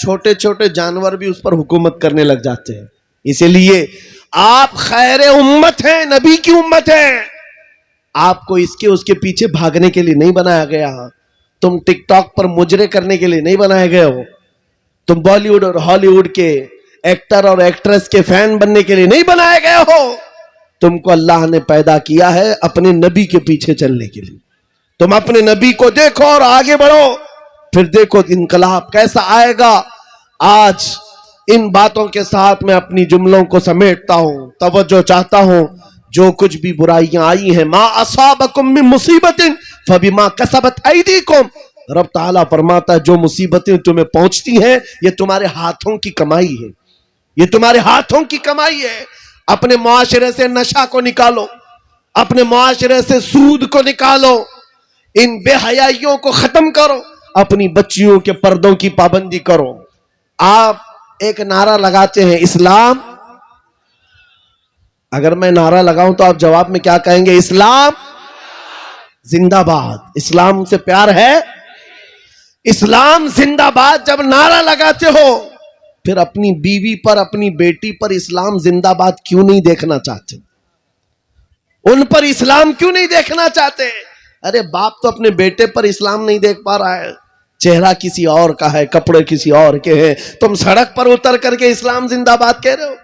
چھوٹے چھوٹے جانور بھی اس پر حکومت کرنے لگ جاتے ہیں. اسی لیے آپ خیر امت ہیں, نبی کی امت ہیں. آپ کو اس کے پیچھے بھاگنے کے لیے نہیں بنایا گیا. تم ٹک ٹاک پر مجرے کرنے کے لیے نہیں بنائے گئے ہو. تم بالی ووڈ اور ہالی ووڈ کے ایکٹر اور ایکٹریس کے فین بننے کے لیے نہیں بنائے گئے ہو. تم کو اللہ نے پیدا کیا ہے اپنے نبی کے پیچھے چلنے کے لیے. تم اپنے نبی کو دیکھو اور آگے بڑھو, پھر دیکھو انقلاب کیسا آئے گا. آج ان باتوں کے ساتھ میں اپنی جملوں کو سمیٹتا ہوں. توجہ چاہتا ہوں, جو کچھ بھی برائیاں آئی ہیں, ما اصابکم من مصیبت فبما کسبت ایدیکم, رب تعالیٰ فرماتا ہے جو مصیبتیں تمہیں پہنچتی ہیں یہ تمہارے ہاتھوں کی کمائی ہے, یہ تمہارے ہاتھوں کی کمائی ہے. اپنے معاشرے سے نشہ کو نکالو, اپنے معاشرے سے سود کو نکالو, ان بے حیائیوں کو ختم کرو, اپنی بچیوں کے پردوں کی پابندی کرو. آپ ایک نعرہ لگاتے ہیں اسلام, اگر میں نعرہ لگاؤں تو آپ جواب میں کیا کہیں گے؟ اسلام زندہ باد. اسلام سے پیار ہے؟ اسلام زندہ باد جب نعرہ لگاتے ہو, پھر اپنی بیوی پر, اپنی بیٹی پر اسلام زندہ باد کیوں نہیں دیکھنا چاہتے؟ ان پر اسلام کیوں نہیں دیکھنا چاہتے؟ ارے باپ تو اپنے بیٹے پر اسلام نہیں دیکھ پا رہا ہے, چہرہ کسی اور کا ہے, کپڑے کسی اور کے ہیں, تم سڑک پر اتر کر کے اسلام زندہ باد کہہ رہے ہو.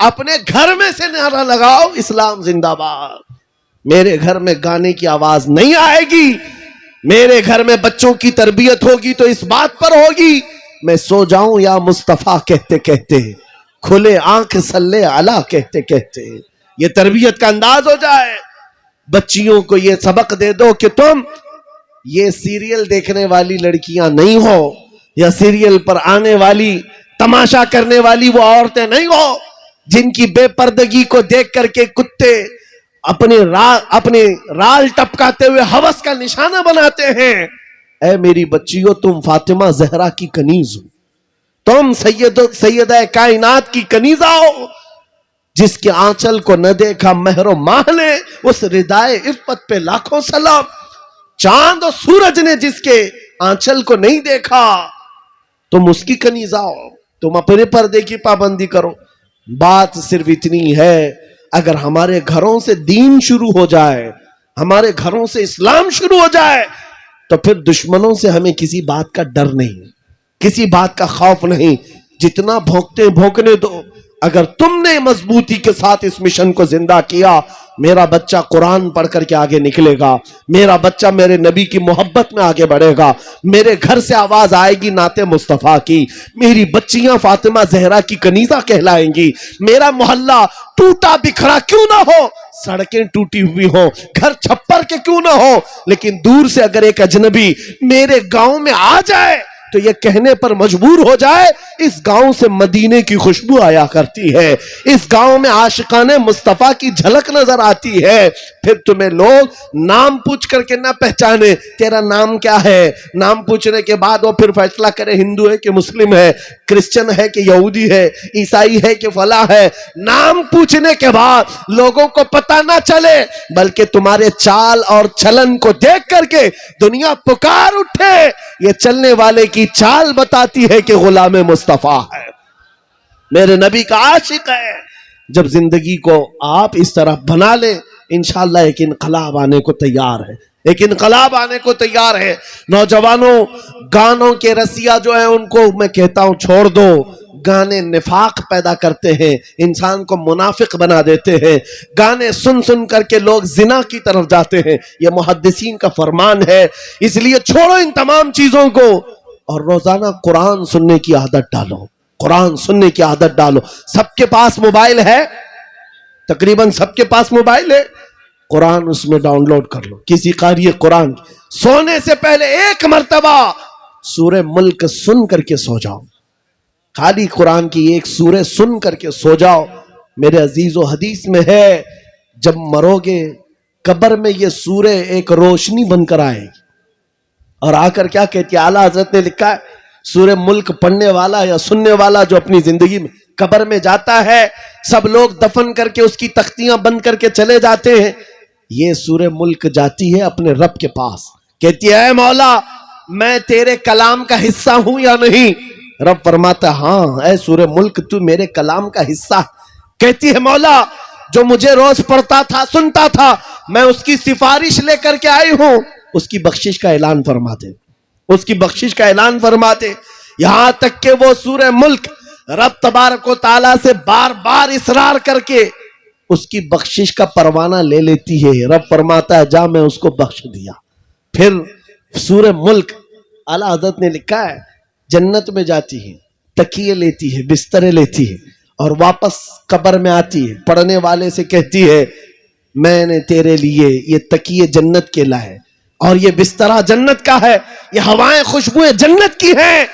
اپنے گھر میں سے نعرہ لگاؤ اسلام زندہ باد. میرے گھر میں گانے کی آواز نہیں آئے گی, میرے گھر میں بچوں کی تربیت ہوگی تو اس بات پر ہوگی, میں سو جاؤں یا مصطفیٰ کہتے کہتے, کھلے آنکھ صلی علی کہتے کہتے, یہ تربیت کا انداز ہو جائے. بچیوں کو یہ سبق دے دو کہ تم یہ سیریل دیکھنے والی لڑکیاں نہیں ہو, یا سیریل پر آنے والی تماشا کرنے والی وہ عورتیں نہیں ہو جن کی بے پردگی کو دیکھ کر کے کتے اپنے رال ٹپکاتے ہوئے ہوس کا نشانہ بناتے ہیں. اے میری بچیوں, تم فاطمہ زہرا کی کنیز ہو, تم سیدہ کائنات کی کنیزہ ہو, جس کے آنچل کو نہ دیکھا مہر و ماہ نے, اس ردائے عفت پہ لاکھوں سلام. چاند و سورج نے جس کے آنچل کو نہیں دیکھا, تم اس کی کنیزہ ہو. تم اپنے پردے کی پابندی کرو. بات صرف اتنی ہے, اگر ہمارے گھروں سے دین شروع ہو جائے, ہمارے گھروں سے اسلام شروع ہو جائے, تو پھر دشمنوں سے ہمیں کسی بات کا ڈر نہیں, کسی بات کا خوف نہیں. جتنا بھونکتے بھونکنے دو, اگر تم نے مضبوطی کے ساتھ اس مشن کو زندہ کیا, میرا بچہ قرآن پڑھ کر کے آگے نکلے گا, میرا بچہ میرے نبی کی محبت میں آگے بڑھے گا, میرے گھر سے آواز آئے گی نعت مصطفیٰ کی, میری بچیاں فاطمہ زہرا کی کنیزہ کہلائیں گی, میرا محلہ ٹوٹا بکھرا کیوں نہ ہو, سڑکیں ٹوٹی ہوئی ہوں, گھر چھپر کے کیوں نہ ہو, لیکن دور سے اگر ایک اجنبی میرے گاؤں میں آ جائے تو یہ کہنے پر مجبور ہو جائے اس گاؤں سے مدینے کی خوشبو آیا کرتی ہے, اس گاؤں میں عاشقان مصطفیٰ کی جھلک نظر آتی ہے. پھر تمہیں لوگ نام پوچھ کر کے نہ پہچانے, تیرا نام کیا ہے, نام پوچھنے کے بعد وہ پھر فیصلہ کرے ہندو ہے کہ مسلم ہے, کرسچن ہے کہ یہودی ہے, عیسائی ہے کہ فلاں ہے. نام پوچھنے کے بعد لوگوں کو پتہ نہ چلے, بلکہ تمہارے چال اور چلن کو دیکھ کر کے دنیا پکار اٹھے, یہ چلنے والے کی چال بتاتی ہے کہ غلام مصطفیٰ ہے, میرے نبی کا عاشق ہے. جب زندگی کو آپ اس طرح بنا لیں, انشاءاللہ ایک انقلاب آنے کو تیار ہے, ایک انقلاب آنے کو تیار ہے. نوجوانوں, گانوں کے رسیا جو ہیں ان کو میں کہتا ہوں چھوڑ دو. گانے نفاق پیدا کرتے ہیں, انسان کو منافق بنا دیتے ہیں. گانے سن سن کر کے لوگ زنا کی طرف جاتے ہیں, یہ محدثین کا فرمان ہے. اس لیے چھوڑو ان تمام چیزوں کو اور روزانہ قرآن سننے کی عادت ڈالو, قرآن سننے کی عادت ڈالو. سب کے پاس موبائل ہے, تقریباً سب کے پاس موبائل ہے, قرآن اس میں ڈاؤن لوڈ کر لو. کسی قاری قرآن سونے سے پہلے ایک مرتبہ سورہ ملک سن کر کے سو جاؤ, خالی قرآن کی ایک سورہ سن کر کے سو جاؤ. میرے عزیزو, حدیث میں ہے جب مرو گے قبر میں یہ سورہ ایک روشنی بن کر آئے گی اور آ کر کیا کہتی ہے, اعلیٰ حضرت نے لکھا ہے سورہ ملک پڑھنے والا یا سننے والا جو اپنی زندگی میں قبر میں جاتا ہے, سب لوگ دفن کر کے اس کی تختیاں بند کر کے چلے جاتے ہیں, یہ سورہ ملک جاتی ہے اپنے رب کے پاس, کہتی ہے اے مولا میں تیرے کلام کا حصہ ہوں یا نہیں. رب فرماتا ہے ہاں اے سورہ ملک تو میرے کلام کا حصہ. کہتی ہے مولا جو مجھے روز پڑھتا تھا سنتا تھا میں اس کی سفارش لے کر کے آئی ہوں, اس کی بخشش کا اعلان فرما دے, اس کی بخشش کا اعلان فرما دے. یہاں تک کہ وہ سورہ ملک رب تبارک و تعالیٰ سے بار بار اصرار کر کے اس کی بخشش کا پروانہ لے لیتی ہے. رب فرماتا ہے جا میں اس کو بخش دیا. پھر سورہ ملک اعلیٰ حضرت نے لکھا ہے جنت میں جاتی ہے, تکیے لیتی ہے, بسترے لیتی ہے اور واپس قبر میں آتی ہے, پڑھنے والے سے کہتی ہے میں نے تیرے لیے یہ تکیے جنت کے لائے اور یہ بسترا جنت کا ہے, یہ ہوائیں خوشبوئیں جنت کی ہیں.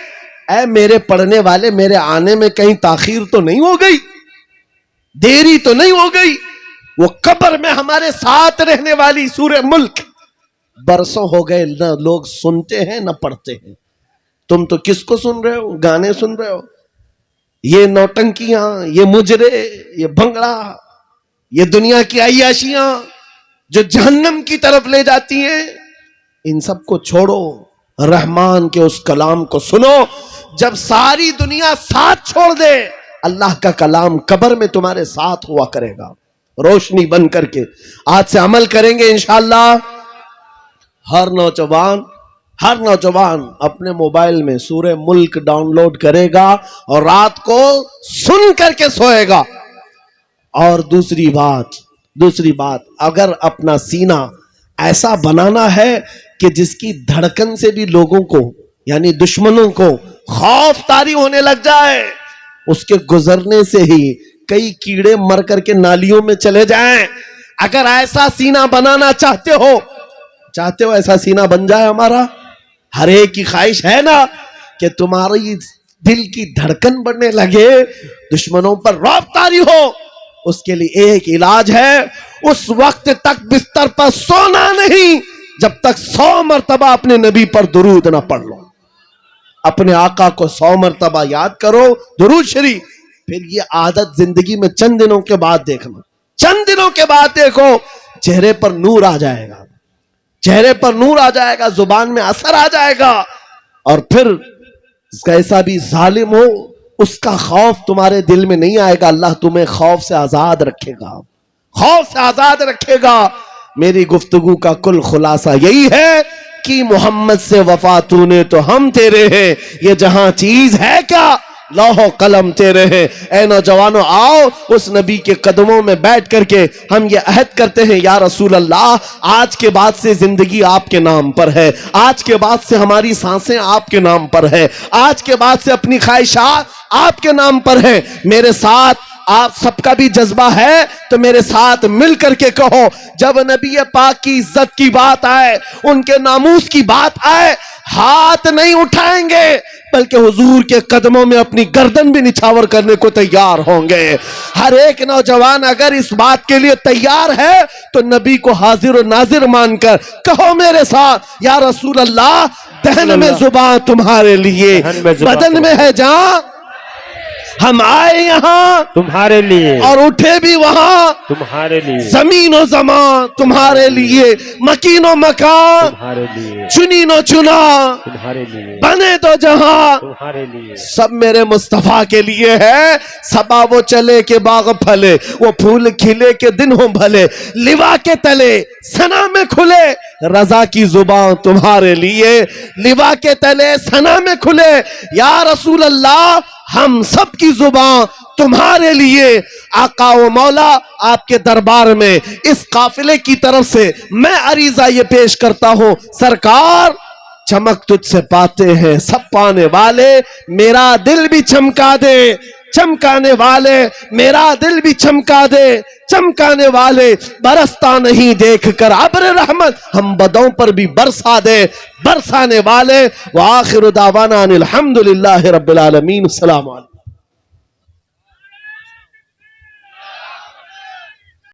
اے میرے پڑھنے والے, میرے آنے میں کہیں تاخیر تو نہیں ہو گئی, دیری تو نہیں ہو گئی. وہ قبر میں ہمارے ساتھ رہنے والی سورہ ملک برسوں ہو گئے نہ لوگ سنتے ہیں نہ پڑھتے ہیں. تم تو کس کو سن رہے ہو, گانے سن رہے ہو, یہ نوٹنکیاں, یہ مجرے, یہ بھنگڑا, یہ دنیا کی عیاشیاں جو جہنم کی طرف لے جاتی ہیں. ان سب کو چھوڑو, رحمان کے اس کلام کو سنو. جب ساری دنیا ساتھ چھوڑ دے اللہ کا کلام قبر میں تمہارے ساتھ ہوا کرے گا روشنی بن کر کے. آج سے عمل کریں گے انشاءاللہ. ہر نوجوان اپنے موبائل میں سورہ ملک ڈاؤن لوڈ کرے گا اور رات کو سن کر کے سوئے گا. اور دوسری بات اگر اپنا سینہ ایسا بنانا ہے کہ جس کی دھڑکن سے بھی لوگوں کو یعنی دشمنوں کو خوف طاری ہونے لگ جائے, اس کے گزرنے سے ہی کئی کیڑے مر کر کے نالیوں میں چلے جائیں. اگر ایسا سینہ بنانا چاہتے ہو ایسا سینہ بن جائے ہمارا. ہر ایک کی خواہش ہے نا کہ تمہاری دل کی دھڑکن بڑھنے لگے, دشمنوں پر رعب طاری ہو. اس کے لیے ایک علاج ہے, اس وقت تک بستر پر سونا نہیں جب تک 100 مرتبہ اپنے نبی پر درود نہ پڑھ لو. اپنے آقا کو 100 مرتبہ یاد کرو درود شریف. پھر یہ عادت زندگی میں چند دنوں کے بعد دیکھنا, چند دنوں کے بعد دیکھو چہرے پر نور آ جائے گا, چہرے پر نور آ جائے گا, زبان میں اثر آ جائے گا. اور پھر کیسا بھی ظالم ہو اس کا خوف تمہارے دل میں نہیں آئے گا. اللہ تمہیں خوف سے آزاد رکھے گا, خوف سے آزاد رکھے گا. میری گفتگو کا کل خلاصہ یہی ہے کی محمد سے وفا تو نے تو ہم تیرے ہیں، یہ جہاں چیز ہے کیا لوح و قلم تیرے ہیں۔ اے نوجوانوں آؤ اس نبی کے قدموں میں بیٹھ کر کے ہم یہ عہد کرتے ہیں، یا رسول اللہ آج کے بعد سے زندگی آپ کے نام پر ہے، آج کے بعد سے ہماری سانسیں آپ کے نام پر ہے، آج کے بعد سے اپنی خواہشات آپ کے نام پر ہے۔ میرے ساتھ آپ سب کا بھی جذبہ ہے تو میرے ساتھ مل کر کے کہو، جب نبی پاک کی عزت کی بات آئے، ان کے ناموس کی بات آئے، ہاتھ نہیں اٹھائیں گے بلکہ حضور کے قدموں میں اپنی گردن بھی نچھاور کرنے کو تیار ہوں گے۔ ہر ایک نوجوان اگر اس بات کے لیے تیار ہے تو نبی کو حاضر و ناظر مان کر کہو میرے ساتھ، یا رسول اللہ دہن میں زبان تمہارے لیے، بدن میں ہے جان، ہم آئے یہاں تمہارے لیے اور اٹھے بھی وہاں، تمہارے لیے زمین و زمان تمہارے لیے، مکین و مکان تمہارے لیے چنین و چنا، تمہارے لیے بنے تو جہاں تمہارے لیے سب میرے مصطفیٰ کے لیے ہے۔ صبا وہ چلے کہ باغ پھلے، وہ پھول کھلے کہ دن ہوں بھلے، لوا کے تلے سنا میں کھلے، رضا کی زبان تمہارے لیے، لوا کے تلے سنا میں کھلے، یا رسول اللہ ہم سب کی زبان تمہارے لیے۔ آقا و مولا آپ کے دربار میں اس قافلے کی طرف سے میں عریضہ یہ پیش کرتا ہوں، سرکار چمک تجھ سے پاتے ہیں سب پانے والے، میرا دل بھی چمکا دے، چمکانے والے میرا دل بھی چمکا دے، چمکانے والے برستا نہیں دیکھ کر ابر رحمت، ہم بدوں پر بھی برسا دے، برسانے والے۔ وآخر دعوانا ان الحمدللہ رب العالمین۔ السلام علیکم۔